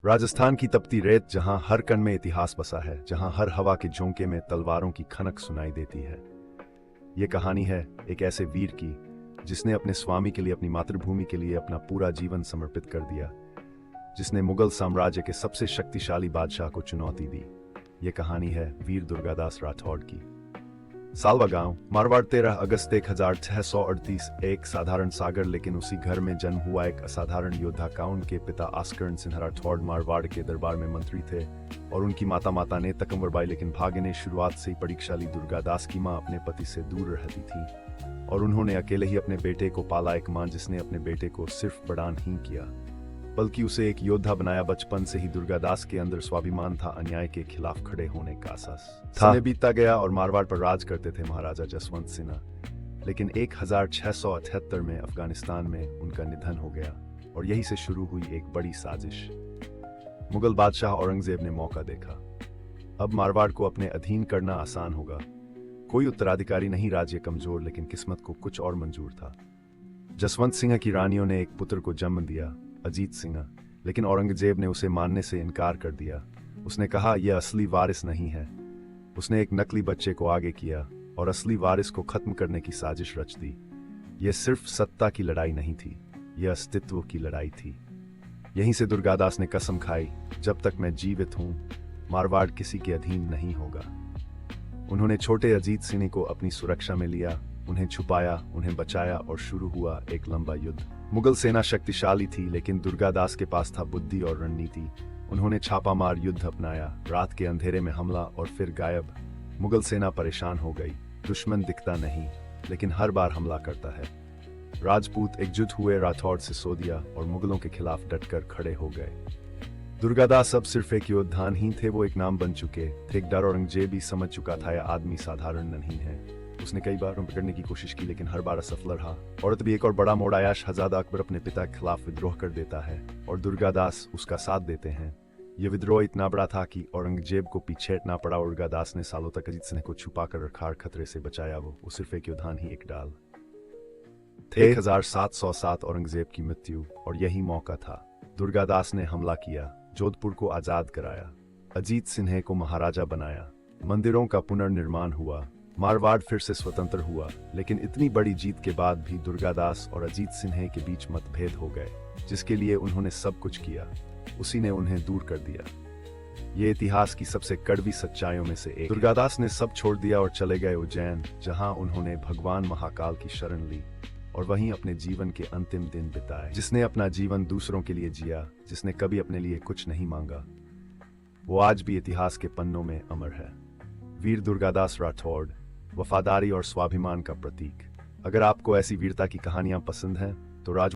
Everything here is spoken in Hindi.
राजस्थान की तपती रेत, जहां हर कण में इतिहास बसा है, जहां हर हवा के झोंके में तलवारों की खनक सुनाई देती है। ये कहानी है एक ऐसे वीर की जिसने अपने स्वामी के लिए, अपनी मातृभूमि के लिए अपना पूरा जीवन समर्पित कर दिया, जिसने मुगल साम्राज्य के सबसे शक्तिशाली बादशाह को चुनौती दी। ये कहानी है वीर दुर्गादास राठौड़ की। सालवा गांव, मारवाड़, 13 अगस्त 1638। एक साधारण सागर लेकिन उसी घर में जन्म हुआ एक असाधारण योद्धा का। उनके पिता आस्करण सिंह राठौड़ मारवाड़ के दरबार में मंत्री थे और उनकी माता ने तकंवरबाई। लेकिन भाग्य ने शुरुआत से ही परीक्षाली। दुर्गादास की मां अपने पति से दूर रहती थी और उन्होंने अकेले ही अपने बेटे को पाला। एक मां जिसने अपने बेटे को सिर्फ बड़ा नहीं किया बल्कि उसे एक योद्धा बनाया। बचपन से ही दुर्गादास के अंदर स्वाभिमान था, अन्याय के खिलाफ खड़े होने का एहसास था। समय बीतता गया और मारवाड़ पर राज करते थे महाराजा जसवंत सिन्हा। लेकिन 1678 में अफगानिस्तान में उनका निधन हो गया और यहीं से शुरू हुई एक बड़ी साजिश। मुगल बादशाह औरंगजेब ने मौका देखा। अब मारवाड़ को अपने अधीन करना आसान होगा। कोई उत्तराधिकारी नहीं, राज्य कमजोर, लेकिन किस्मत को कुछ और मंजूर था। जसवंत सिंह की रानियों ने एक पुत्र को जन्म दिया, अजीत सिंह, लेकिन औरंगजेब ने उसे मानने से इनकार कर दिया। उसने कहा यह असली वारिस नहीं है। उसने एक नकली बच्चे को आगे किया और असली वारिस को खत्म करने की साजिश रच दी। यह सिर्फ सत्ता की लड़ाई नहीं थी, यह अस्तित्व की लड़ाई थी। यहीं से दुर्गादास ने कसम खाई, जब तक मैं जीवित हूं मारवाड़ किसी के अधीन नहीं होगा। उन्होंने छोटे अजीत सिंह को अपनी सुरक्षा में लिया, उन्हें छुपाया, उन्हें बचाया और शुरू हुआ एक लंबा युद्ध। मुगल सेना शक्तिशाली थी लेकिन दुर्गादास के पास था बुद्धि और रणनीति। उन्होंने छापामार युद्ध अपनाया, रात के अंधेरे में हमला और फिर गायब। मुगल सेना परेशान हो गई। दुश्मन दिखता नहीं लेकिन हर बार हमला करता है। राजपूत एकजुट हुए, राठौड़ से सिसोदिया और मुगलों के खिलाफ डटकर खड़े हो गए। दुर्गादास अब सिर्फ एक योद्धा नहीं थे, वो एक नाम बन चुके थे, एक डर। औरंगजेब भी समझ चुका था यह आदमी साधारण नहीं है। उसने कई बार उन्हें पकड़ने की कोशिश की लेकिन हर बार असफल रहा। और तभी एक और बड़ा मोड़ आया। शहजादा अकबर अपने पिता के खिलाफ विद्रोह कर देता है और दुर्गादास उसका साथ देते हैं। यह विद्रोह इतना बड़ा था कि औरंगजेब को पीछे हटना पड़ा। दुर्गादास ने सालों तक अजीत सिंह को छुपा कर रखा और खतरे से बचाया। वो सिर्फ एक योद्धा ही, एक डाल थे। 1707 औरंगजेब की मृत्यु और यही मौका था। दुर्गादास ने हमला किया, जोधपुर को आजाद कराया, अजीत सिंह को महाराजा बनाया, मंदिरों का पुनर्निर्माण हुआ, मारवाड़ फिर से स्वतंत्र हुआ। लेकिन इतनी बड़ी जीत के बाद भी दुर्गादास और अजीत सिंह के बीच मतभेद हो गए। जिसके लिए उन्होंने सब कुछ किया, उसी ने उन्हें दूर कर दिया। ये इतिहास की सबसे कड़वी सच्चाइयों में से एक। दुर्गादास ने सब छोड़ दिया और चले गए उज्जैन, जहां उन्होंने भगवान महाकाल की शरण ली और वहीं अपने जीवन के अंतिम दिन बिताए। जिसने अपना जीवन दूसरों के लिए जिया, जिसने कभी अपने लिए कुछ नहीं मांगा, वो आज भी इतिहास के पन्नों में अमर है। वीर दुर्गादास राठौड़, वफादारी और स्वाभिमान का प्रतीक। अगर आपको ऐसी वीरता की कहानियां पसंद हैं तो राज